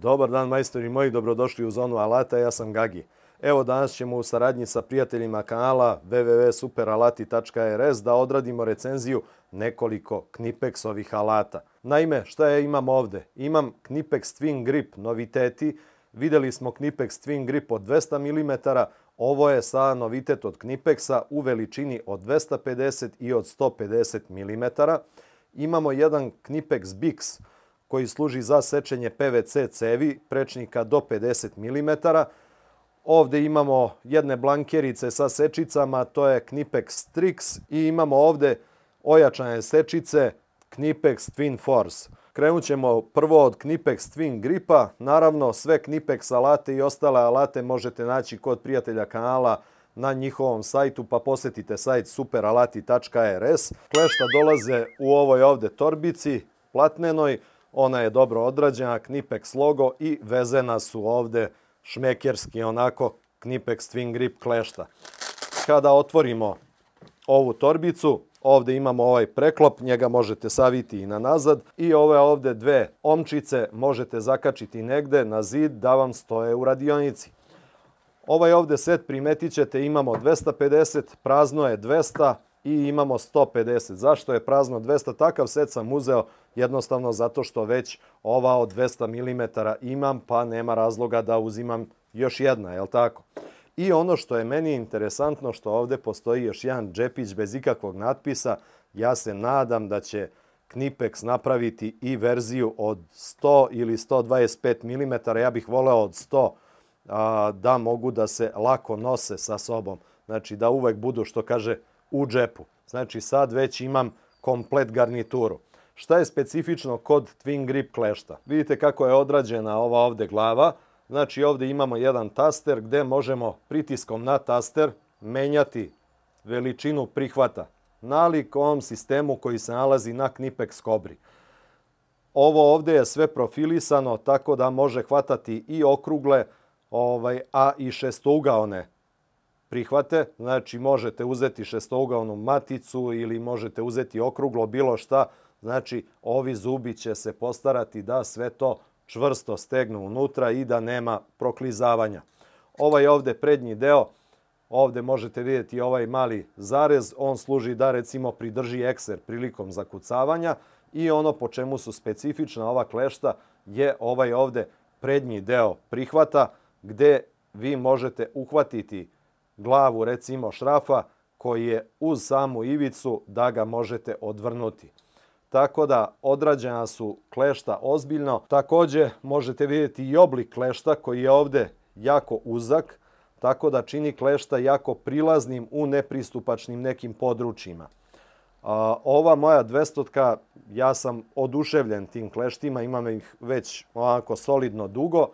Dobar dan majstori moji, dobrodošli u Zonu alata, ja sam Gagi. Evo danas ćemo u saradnji sa prijateljima kanala www.superalati.rs da odradimo recenziju nekoliko Knipexovih alata. Naime, šta ja imam ovde? Imam Knipex Twin Grip noviteti. Videli smo Knipex Twin Grip od 200 mm, ovo je sada novitet od Knipexa u veličini od 250 i od 150 mm. Imamo jedan Knipex Bix koji služi za sečenje PVC cevi prečnika do 50 mm. Ovdje imamo jedne blankerice sa sečicama, to je Knipex Strix, i imamo ovdje ojačane sečice Knipex Twin Force. Krenut ćemo prvo od Knipex Twin Gripa. Naravno, sve Knipex alate i ostale alate možete naći kod prijatelja kanala na njihovom sajtu, pa posjetite sajt superalati.rs. Klešta dolaze u ovoj ovdje torbici platnenoj. Ona je dobro odrađena, Knipex logo, i vezena su ovdje šmekerski onako Knipex Twin Grip klešta. Kada otvorimo ovu torbicu, ovdje imamo ovaj preklop, njega možete saviti i na nazad, i ove ovdje dve omčice možete zakačiti negde na zid da vam stoje u radionici. Ovaj ovdje set, primetit ćete, imamo 250, prazno je 200 i imamo 150. Zašto je prazno 200? Takav set sam uzeo jednostavno zato što već ova od 200 mm imam, pa nema razloga da uzimam još jedna, jel tako? I ono što je meni interesantno, što ovdje postoji još jedan džepić bez ikakvog natpisa. Ja se nadam da će Knipex napraviti i verziju od 100 ili 125 mm. Ja bih voleo od 100 da mogu da se lako nose sa sobom. Znači da uvek budu, što kaže, u džepu. Znači sad već imam komplet garnituru. Šta je specifično kod Twin Grip klešta? Vidite kako je odrađena ova ovdje glava. Znači ovdje imamo jedan taster gdje možemo pritiskom na taster menjati veličinu prihvata nalik ovom sistemu koji se nalazi na Knipex Kobri. Ovo ovdje je sve profilisano tako da može hvatati i okrugle, a i šestougaone prihvate. Znači možete uzeti šestougaonu maticu ili možete uzeti okruglo, bilo šta. Znači ovi zubi će se postarati da sve to čvrsto stegnu unutra i da nema proklizavanja. Ovaj ovdje prednji deo, ovdje možete vidjeti ovaj mali zarez, on služi da recimo pridrži ekser prilikom zakucavanja, i ono po čemu su specifična ova klešta je ovaj ovdje prednji deo prihvata gdje vi možete uhvatiti glavu recimo šrafa koji je uz samu ivicu da ga možete odvrnuti. Tako da odrađena su klešta ozbiljno. Također možete vidjeti i oblik klešta koji je ovdje jako uzak, tako da čini klešta jako prilaznim u nepristupačnim nekim područjima. Ova moja 200-ka, ja sam oduševljen tim kleštima, imam ih već ovako solidno dugo.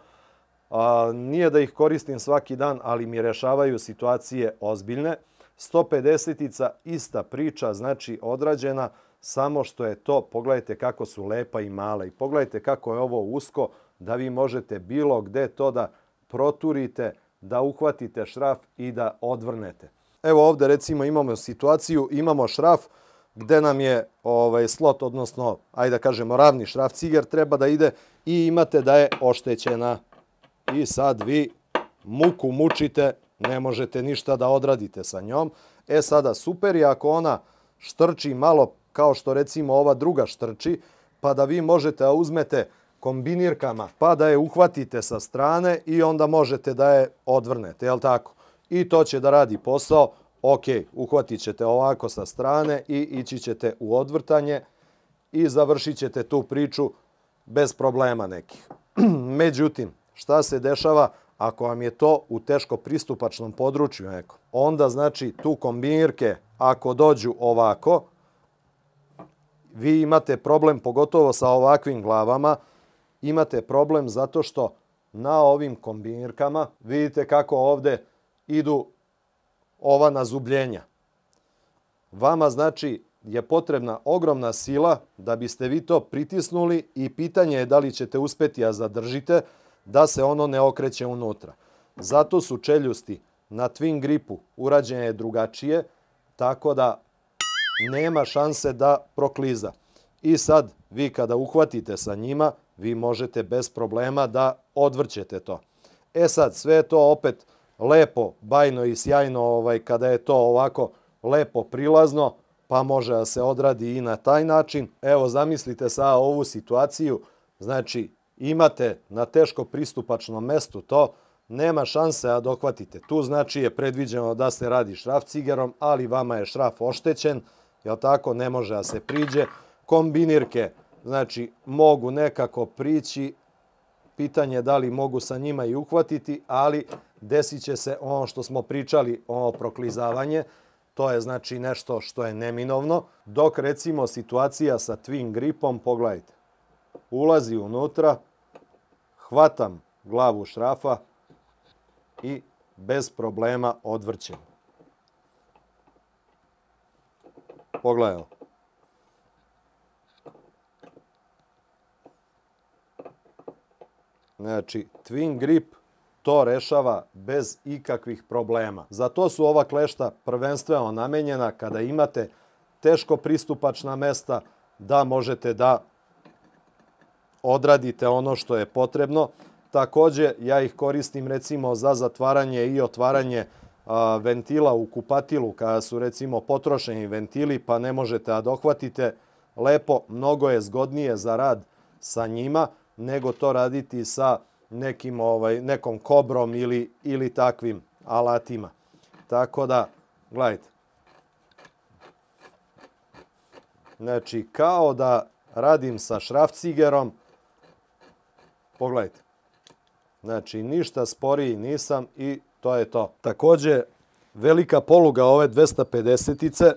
Nije da ih koristim svaki dan, ali mi rješavaju situacije ozbiljne. 150-ica ista priča, znači odrađena, samo što je to, pogledajte kako su lepa i mala, i pogledajte kako je ovo usko, da vi možete bilo gde to da proturite, da uhvatite šraf i da odvrnete. Evo ovdje recimo imamo situaciju, imamo šraf gde nam je slot, odnosno, ajde da kažemo, ravni šraf ciger treba da ide, i imate da je oštećena. I sad vi muku mučite, ne možete ništa da odradite sa njom. Sada super je ako ona štrči malo kao što recimo ova druga štrči, pa da vi možete da uzmete kombinirkama pa da je uhvatite sa strane i onda možete da je odvrnete, jel tako? I to će da radi posao. Ok, uhvatit ćete ovako sa strane i ići ćete u odvrtanje i završit ćete tu priču bez problema nekih. Međutim, šta se dešava ako vam je to u teško pristupačnom području neko? Onda znači tu kombinirke ako dođu ovako, vi imate problem, pogotovo sa ovakvim glavama, imate problem zato što na ovim kombinirkama vidite kako ovdje idu ova nazubljenja. Vama znači je potrebna ogromna sila da biste vi to pritisnuli, i pitanje je da li ćete uspjeti, a zadržite, da se ono ne okreće unutra. Zato su čeljusti na Twin Gripu urađene drugačije, tako da nema šanse da prokliza. I sad vi kada uhvatite sa njima, vi možete bez problema da odvrćete to. E sad, sve je to opet lepo, bajno i sjajno kada je to ovako lepo prilazno, pa može da se odradi i na taj način. Evo, zamislite sad ovu situaciju, znači imate na teško pristupačnom mestu to, nema šanse da dohvatite. Tu znači je predviđeno da se radi šrafcigerom, ali vama je šraf oštećen, jel tako, ne može da se priđe. Kombinirke, znači, mogu nekako prići, pitanje je da li mogu sa njima i uhvatiti, ali desit će se ono što smo pričali, ono proklizavanje, to je znači nešto što je neminovno, dok recimo situacija sa twin gripom, pogledajte, ulazi unutra, hvatam glavu šrafa i bez problema odvrćem. Pogledajte. Znači, twin grip to rešava bez ikakvih problema. Zato su ova klešta prvenstveno namenjena kada imate teško pristupačna mesta da možete da odradite ono što je potrebno. Također, ja ih koristim recimo za zatvaranje i otvaranje ventila u kupatilu kada su recimo potrošeni ventili pa ne možete da dohvatite lepo. Mnogo je zgodnije za rad sa njima nego to raditi sa nekom kobrom ili takvim alatima. Tako da, gledajte. Znači, kao da radim sa šrafcigerom. Pogledajte. Znači, ništa sporiji nisam i to je to. Također, velika poluga ove 250-ice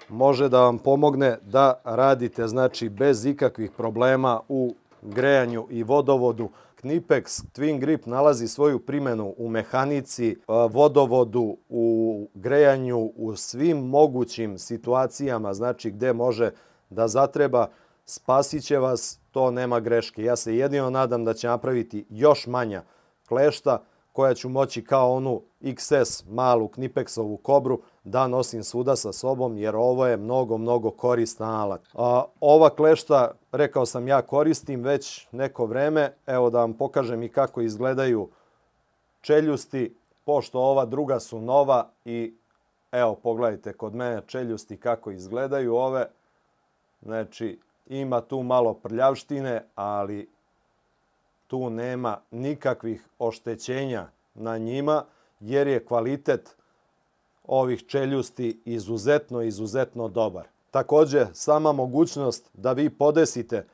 može da vam pomogne da radite, znači, bez ikakvih problema u grejanju i vodovodu. Knipex Twin Grip nalazi svoju primjenu u mehanici, vodovodu, u grejanju, u svim mogućim situacijama, znači gdje može da zatreba, spasit će vas, to nema greške. Ja se jedino nadam da će napraviti još manja klešta koja ću moći kao onu XS malu Knipexovu kobru da nosim svuda sa sobom jer ovo je mnogo, mnogo koristan alat. Ova klešta, rekao sam, ja koristim već neko vreme. Evo da vam pokažem i kako izgledaju čeljusti, pošto ova druga su nova i evo pogledajte kod mene čeljusti kako izgledaju ove. Znači ima tu malo prljavštine, ali tu nema nikakvih oštećenja na njima jer je kvalitet ovih čeljusti izuzetno dobar. Također, sama mogućnost da vi podesite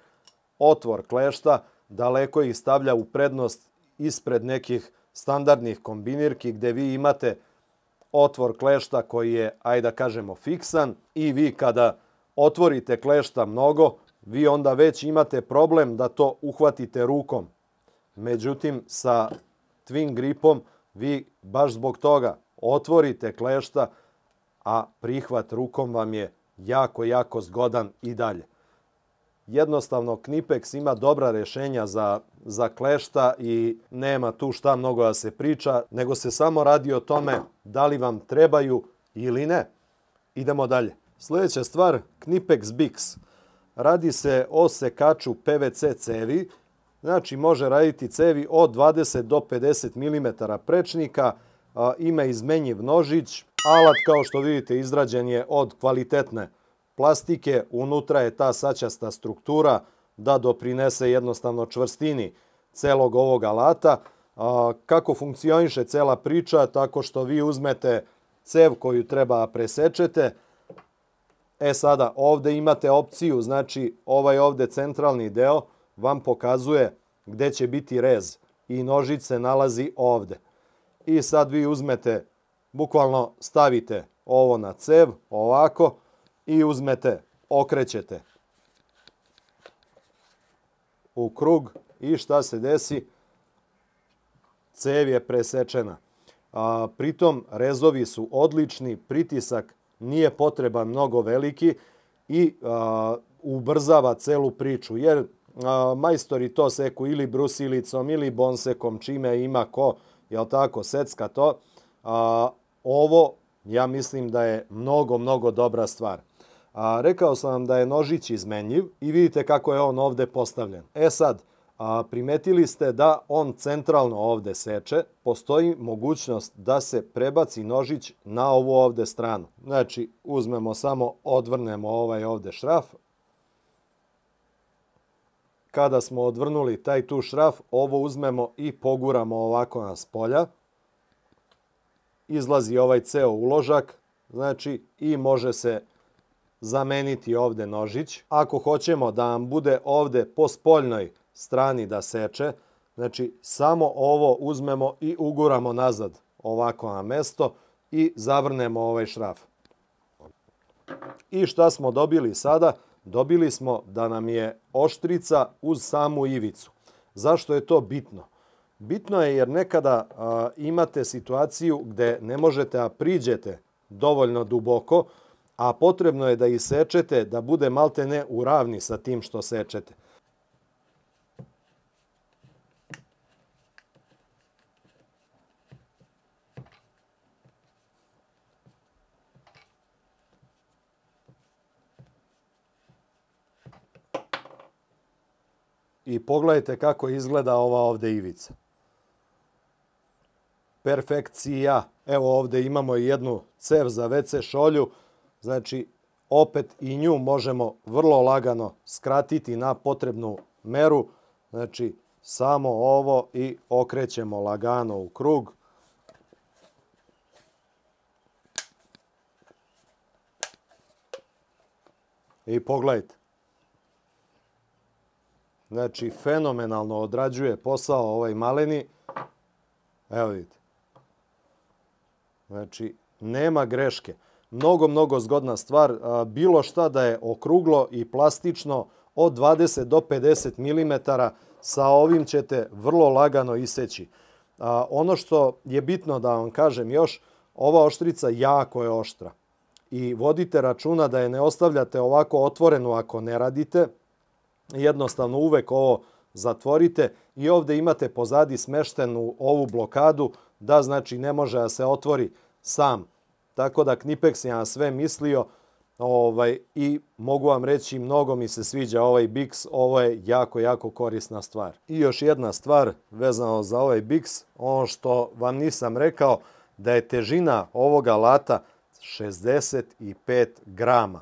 otvor klešta daleko ih stavlja u prednost ispred nekih standardnih kombinirki gdje vi imate otvor klešta koji je, ajde da kažemo, fiksan i vi kada otvorite klešta mnogo, vi onda već imate problem da to uhvatite rukom. Međutim, sa Twin Gripom vi baš zbog toga otvorite klešta, a prihvat rukom vam je jako zgodan i dalje. Jednostavno, Knipex ima dobra rješenja za klešta i nema tu šta mnogo da se priča, nego se samo radi o tome da li vam trebaju ili ne. Idemo dalje. Sljedeća stvar, Knipex Bix. Radi se o sekaču PVC cevi, znači može raditi cevi od 20 do 50 mm prečnika, ima izmenjiv nožić, alat kao što vidite izrađen je od kvalitetne plastike, unutra je ta sačasta struktura da doprinese jednostavno čvrstini celog ovog alata. Kako funkcioniše cela priča? Tako što vi uzmete cev koju treba presečete. Sada ovdje imate opciju, znači ovaj ovdje centralni deo vam pokazuje gdje će biti rez i nožić se nalazi ovdje. I sad vi uzmete, bukvalno stavite ovo na cev, ovako, i uzmete, okrećete u krug i šta se desi? Cev je presečena. Pritom rezovi su odlični, pritisak nije potreban mnogo veliki i ubrzava celu priču, jer majstori to seku ili brusilicom ili bonsekom, čime ima ko, jel tako, secka to. Ovo, ja mislim da je mnogo dobra stvar. Rekao sam vam da je nožić izmenjiv i vidite kako je on ovdje postavljen. Sad, primetili ste da on centralno ovde seče. Postoji mogućnost da se prebaci nožić na ovu ovde stranu. Znači, uzmemo samo, odvrnemo ovaj ovde šraf. Kada smo odvrnuli taj tu šraf, ovo uzmemo i poguramo ovako na spolja. Izlazi ovaj ceo uložak, znači, i može se zameniti ovde nožić. Ako hoćemo da nam bude ovde po spoljnoj strani da seče, znači samo ovo uzmemo i uguramo nazad ovako na mesto i zavrnemo ovaj šraf. I šta smo dobili sada? Dobili smo da nam je oštrica uz samu ivicu. Zašto je to bitno? Bitno je jer nekada imate situaciju gde ne možete da priđete dovoljno duboko, a potrebno je da isečete da bude maltene u ravni sa tim što sečete. I pogledajte kako izgleda ova ovde ivica. Perfekcija. Evo ovde imamo i jednu cev za WC šolju. Znači, opet i nju možemo vrlo lagano skratiti na potrebnu meru. Znači, samo ovo i okrećemo lagano u krug. I pogledajte. Znači, fenomenalno odrađuje posao ovaj maleni. Evo vidite. Znači, nema greške. Mnogo zgodna stvar. Bilo šta da je okruglo i plastično od 20 do 50 mm, sa ovim ćete vrlo lagano iseći. Ono što je bitno da vam kažem još, ova oštrica jako je oštra. I vodite računa da je ne ostavljate ovako otvorenu ako ne radite. Jednostavno uvek ovo zatvorite i ovde imate pozadi smeštenu ovu blokadu da znači ne može da se otvori sam. Tako da Knipex je na sve mislio i mogu vam reći mnogo mi se sviđa ovaj Bix, ovo je jako korisna stvar. I još jedna stvar vezano za ovaj Bix, ono što vam nisam rekao da je težina ovoga alata 65 grama.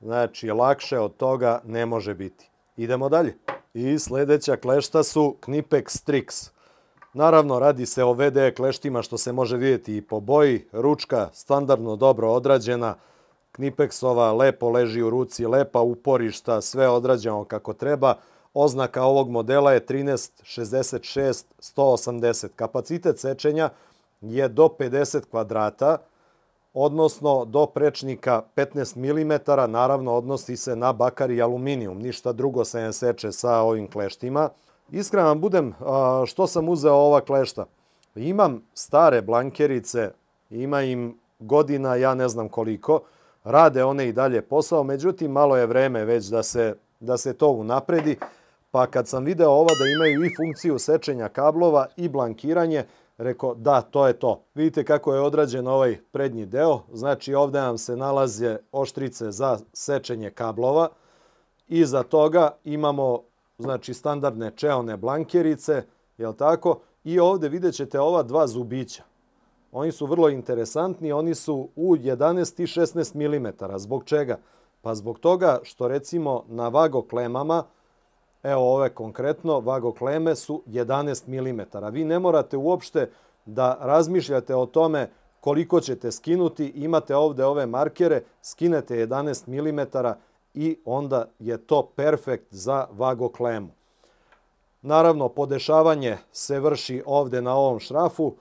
Znači lakše od toga ne može biti. Idemo dalje. I sljedeća klešta su Knipex Strix. Naravno, radi se o VD kleštima što se može vidjeti i po boji. Ručka standardno dobro odrađena. Knipexova lepo leži u ruci, lepa uporišta, sve odrađeno kako treba. Oznaka ovog modela je 1366-180. Kapacitet sečenja je do 50 kvadrata, odnosno do prečnika 15 mm, naravno odnosi se na bakar i aluminijum, ništa drugo se ne seče sa ovim kleštima. Iskreno vam budem, što sam uzeo ova klešta? Imam stare blankerice, ima im godina, ja ne znam koliko, rade one i dalje posao, međutim malo je vreme već da se to unapredi, pa kad sam video ova da imaju i funkciju sečenja kablova i blankiranje, rekao da, to je to. Vidite kako je odrađen ovaj prednji deo. Znači ovdje nam se nalaze oštrice za sečenje kablova. Iza toga imamo znači standardne čeone blankerice, jel tako? I ovdje vidjet ćete ova dva zubića. Oni su vrlo interesantni, oni su u 11 i 16 mm. Zbog čega? Pa zbog toga što recimo na vagoklemama, evo ove konkretno, vagokleme su 11 mm. Vi ne morate uopšte da razmišljate o tome koliko ćete skinuti. Imate ovdje ove markere, skinete 11 mm i onda je to perfekt za vagoklemu. Naravno, podešavanje se vrši ovdje na ovom šrafu.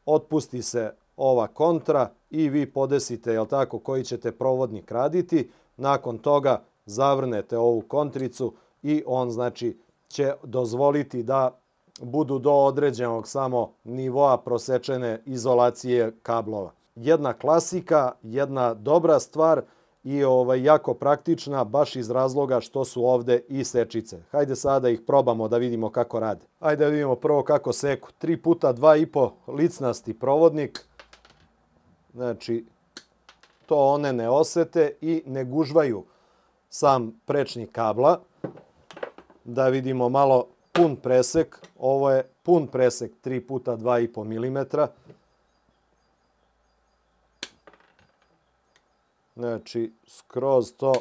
Otpusti se ova kontra i vi podesite, jel tako, koji ćete provodnik raditi. Nakon toga zavrnete ovu kontricu i on znači će dozvoliti da budu do određenog samo nivoa prosečene izolacije kablova. Jedna klasika, jedna dobra stvar i jako praktična baš iz razloga što su ovde i sečice. Hajde sada da ih probamo da vidimo kako rade. Hajde da vidimo prvo kako seku. 3 puta 2,5 licnasti provodnik. Znači, to one ne osete i ne gužvaju sam prečnik kabla. Da vidimo malo pun presek. Ovo je pun presek 3 puta 2,5 mm. Znači, skroz to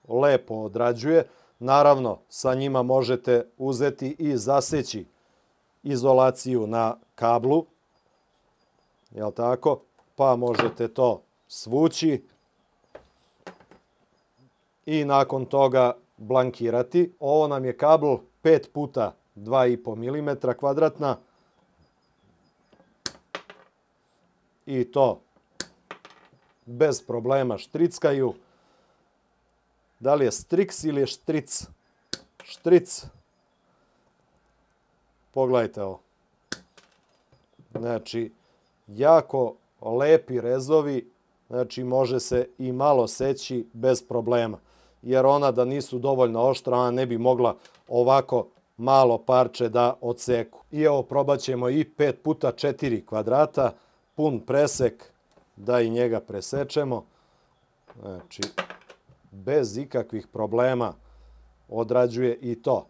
lepo odrađuje. Naravno, sa njima možete uzeti i zaseći izolaciju na kablu. Jel' tako? Pa možete to svući i nakon toga blankirati. Ovo nam je kabel 5 puta 2,5 mm kvadratna. I to bez problema štrickaju. Da li je striks ili je štric? Štric. Pogledajte ovo. Znači, jako lepi rezovi. Znači, može se i malo seći bez problema. Jer ona da nisu dovoljno oštra, ona ne bi mogla ovako malo parče da odseku. I evo, probat ćemo i 5 puta 4 kvadrata. Pun presek, da i njega presečemo. Znači, bez ikakvih problema odrađuje i to.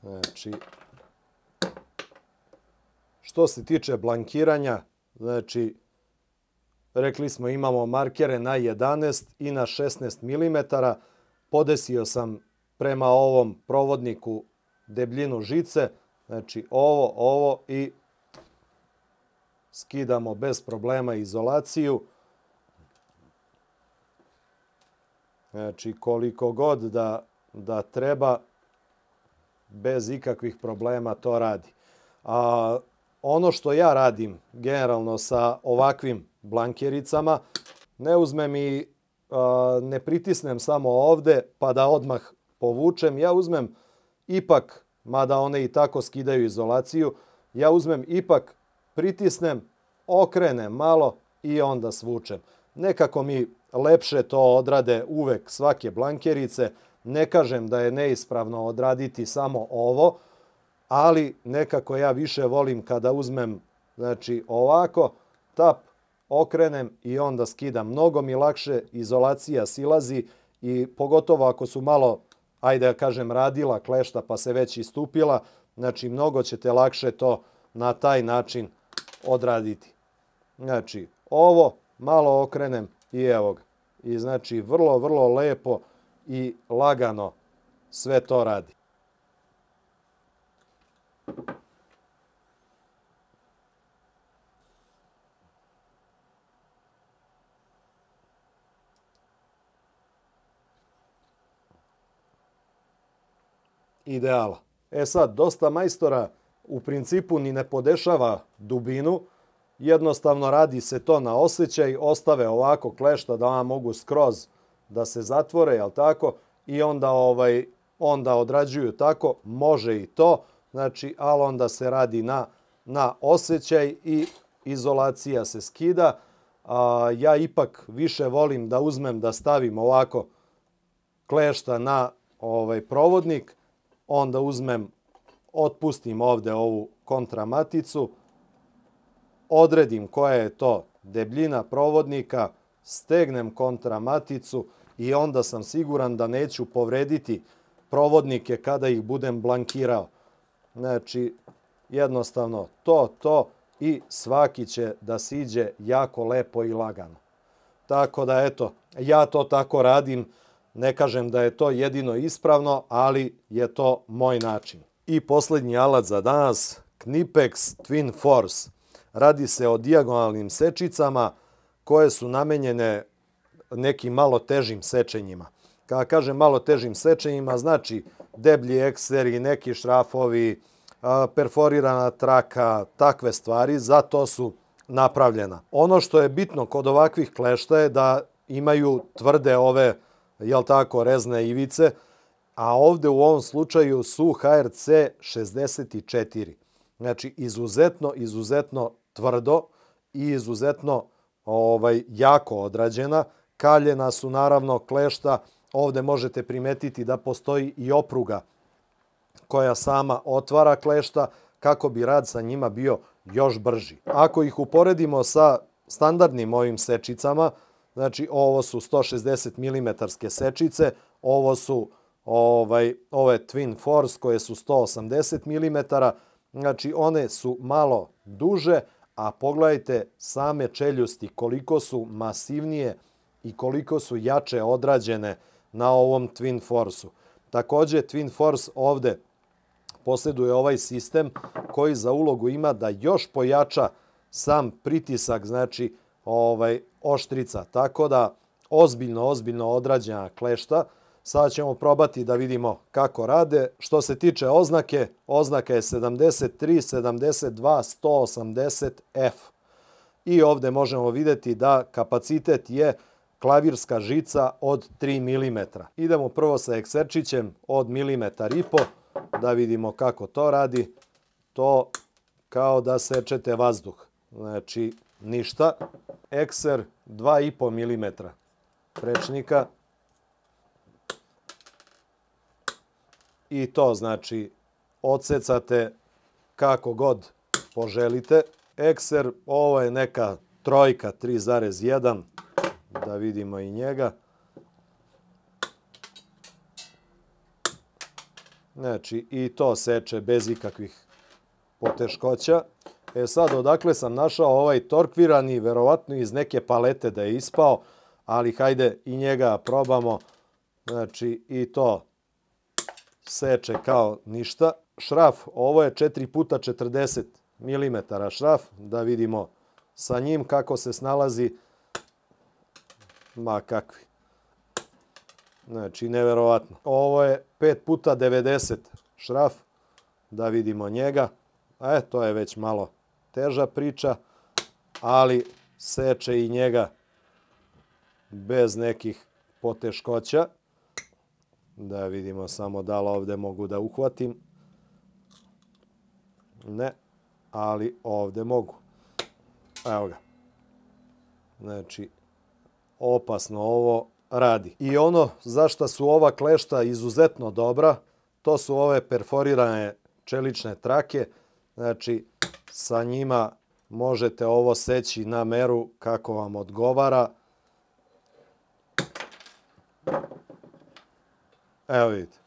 Znači, što se tiče blankiranja, znači, rekli smo imamo markere na 11 i na 16 mm. Podesio sam prema ovom provodniku debljinu žice. Znači, ovo i skidamo bez problema izolaciju. Znači, koliko god da treba, bez ikakvih problema to radi. Ono što ja radim generalno sa ovakvim blankiricama, ne uzmem i ne pritisnem samo ovde pa da odmah povučem. Ja uzmem ipak, mada one i tako skidaju izolaciju, ja uzmem ipak, pritisnem, okrenem malo i onda svučem. Nekako mi lepše to odrade uvek svake blankerice. Ne kažem da je neispravno odraditi samo ovo, ali nekako ja više volim kada uzmem, znači ovako, tap, okrenem i onda skidam. Mnogo mi lakše izolacija silazi i pogotovo ako su malo, ajde da kažem, radila klešta pa se već istupila, znači mnogo ćete lakše to na taj način odraditi. Znači, ovo malo okrenem i evo ga. I znači vrlo, vrlo lepo i lagano sve to radi. Ideala. Sad, dosta majstora u principu ni ne podešava dubinu. Jednostavno radi se to na osjećaj, ostave ovako klešta da vam mogu skroz da se zatvore, jel tako? I onda odrađuju tako, može i to, znači, ali onda se radi na osjećaj i izolacija se skida. Ja ipak više volim da uzmem da stavim ovako klešta na provodnik, onda uzmem, otpustim ovde ovu kontramaticu, odredim koja je to debljina provodnika, stegnem kontramaticu i onda sam siguran da neću povrediti provodnike kada ih budem blankirao. Znači, jednostavno to i svaki će da siđe jako lepo i lagano. Tako da, eto, ja to tako radim. Ne kažem da je to jedino ispravno, ali je to moj način. I posljednji alat za danas, Knipex Twin Force. Radi se o dijagonalnim sečicama koje su namenjene nekim malo težim sečenjima. Kada kažem malo težim sečenjima, znači deblji ekseri, neki šrafovi, perforirana traka, takve stvari, za to su napravljena. Ono što je bitno kod ovakvih klešta je da imaju tvrde ove, jel tako, rezne ivice, a ovde u ovom slučaju su HRC 64. Znači, izuzetno tvrdo i izuzetno jako odrađena. Kaljena su naravno klešta. Ovde možete primetiti da postoji i opruga koja sama otvara klešta kako bi rad sa njima bio još brži. Ako ih uporedimo sa standardnim ovim sečicama, znači ovo su 160 mm sečice, ovo su ove Twin Force koje su 180 mm, znači one su malo duže, a pogledajte same čeljusti koliko su masivnije i koliko su jače odrađene na ovom Twin Force-u. Također Twin Force ovde posjeduje ovaj sistem koji za ulogu ima da još pojača sam pritisak, znači oštrica. Tako da ozbiljno odrađena klešta. Sada ćemo probati da vidimo kako rade. Što se tiče oznake, oznaka je 73, 72, 180F. I ovdje možemo vidjeti da kapacitet je klavirska žica od 3 mm. Idemo prvo sa ekserčićem od milimetar i po, da vidimo kako to radi. To kao da sečete vazduh. Znači ništa. Ekser 2,5 mm prečnika. I to znači odsecate kako god poželite. Ekser, ovo je neka trojka 3,1. Da vidimo i njega. Znači i to seče bez ikakvih poteškoća. Sad odakle sam našao ovaj torkvirani, verovatno iz neke palete da je ispao, ali hajde i njega probamo. Znači i to seče kao ništa. Šraf, ovo je 4x40 mm šraf, da vidimo sa njim kako se snalazi. Ma kakvi. Znači neverovatno. Ovo je 5x90 šraf, da vidimo njega. To je već malo teža priča, ali seče i njega bez nekih poteškoća. Da vidimo samo da li ovdje mogu da uhvatim. Ne, ali ovdje mogu. Evo ga. Znači, opasno ovo radi. I ono za što su ova klešta izuzetno dobra, to su ove perforirane čelične trake. Znači, sa njima možete ovo seći na meru kako vam odgovara. Evo vidite.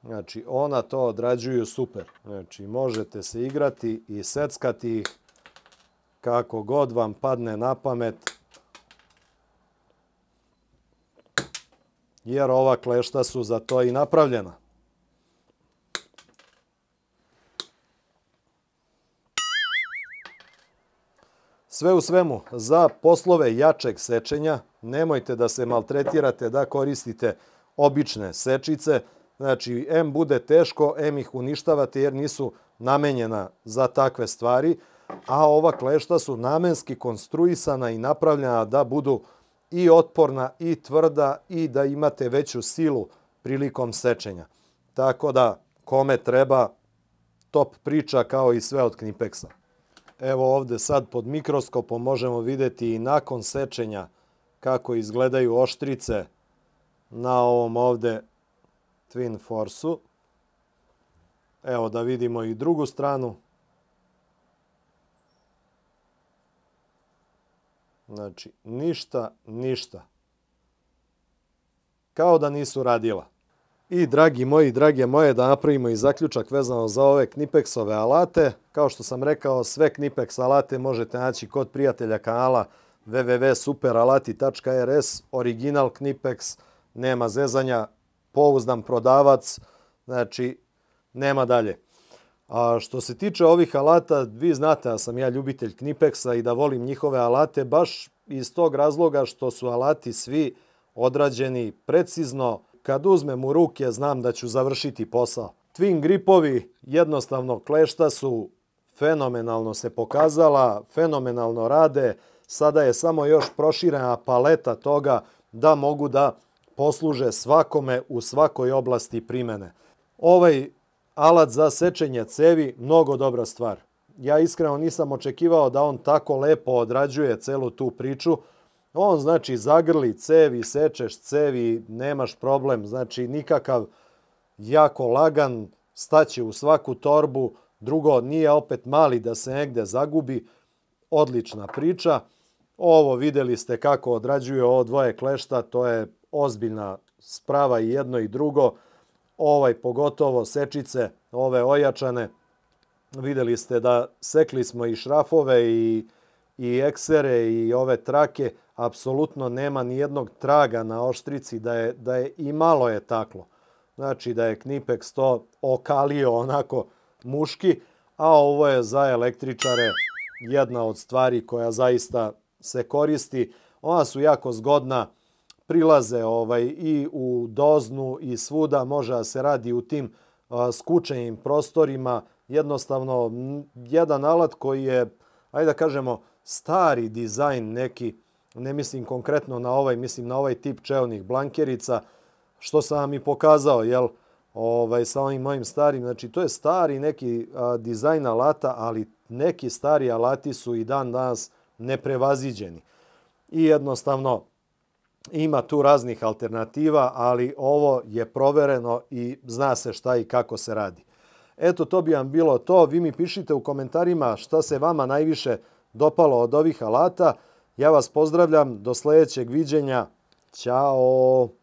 Znači, ona to odrađuju super. Znači, možete se igrati i seckati ih kako god vam padne na pamet. Jer ova klešta su za to i napravljena. Sve u svemu, za poslove jačeg sečenja nemojte da se maltretirate da koristite obične sečice. Znači, em bude teško, em ih uništavate jer nisu namenjena za takve stvari, a ova klešta su namenski konstruisana i napravljena da budu i otporna i tvrda i da imate veću silu prilikom sečenja. Tako da, kome treba, top priča kao i sve od Knipeksa. Evo ovdje sad pod mikroskopom možemo vidjeti i nakon sečenja kako izgledaju oštrice na ovom ovdje Twin Force-u. Evo da vidimo i drugu stranu. Znači, ništa. Kao da nisu radila. I dragi moji, drage moje, da napravimo i zaključak vezano za ove Knipeksove alate. Kao što sam rekao, sve Knipex alate možete naći kod prijatelja kanala www.superalati.rs. Original Knipex, nema zezanja, pouzdan prodavac, znači nema dalje. A što se tiče ovih alata, vi znate da sam ja ljubitelj Knipeksa i da volim njihove alate baš iz tog razloga što su alati svi odrađeni precizno. Kad uzmem u ruke, znam da ću završiti posao. Twin gripovi, jednostavno klešta su fenomenalno se pokazala, fenomenalno rade. Sada je samo još proširena paleta toga da mogu da posluže svakome u svakoj oblasti primene. Ovaj alat za sečenje cevi, mnogo dobra stvar. Ja iskreno nisam očekivao da on tako lepo odrađuje celu tu priču. On znači zagrli cevi, sečeš cevi, nemaš problem. Znači nikakav jako lagan, staće u svaku torbu. Drugo, nije opet mali da se negde zagubi. Odlična priča. Ovo vidjeli ste kako odrađuje ovo dvoje klešta. To je ozbiljna sprava i jedno i drugo. Ovaj pogotovo sečice, ove ojačane. Vidjeli ste da sekli smo i šrafove i eksere i ove trake. Apsolutno nema ni jednog traga na oštrici da je i malo je taklo. Znači da je Knipex to okalio onako muški, a ovo je za električare jedna od stvari koja zaista se koristi. Ona su jako zgodna, prilaze i u doznu i svuda, može da se radi u tim skučenim prostorima. Jednostavno, jedan alat koji je, ajde da kažemo, stari dizajn neki, ne mislim konkretno na ovaj, mislim na ovaj tip čelnih blankerica, što sam vam i pokazao, sa ovim mojim starim. Znači, to je stari neki dizajn alata, ali neki stari alati su i dan danas neprevaziđeni. I jednostavno, ima tu raznih alternativa, ali ovo je provereno i zna se šta i kako se radi. Eto, to bi vam bilo to. Vi mi pišite u komentarima šta se vama najviše dopalo od ovih alata. Ja vas pozdravljam. Do sljedećeg viđenja. Ćao!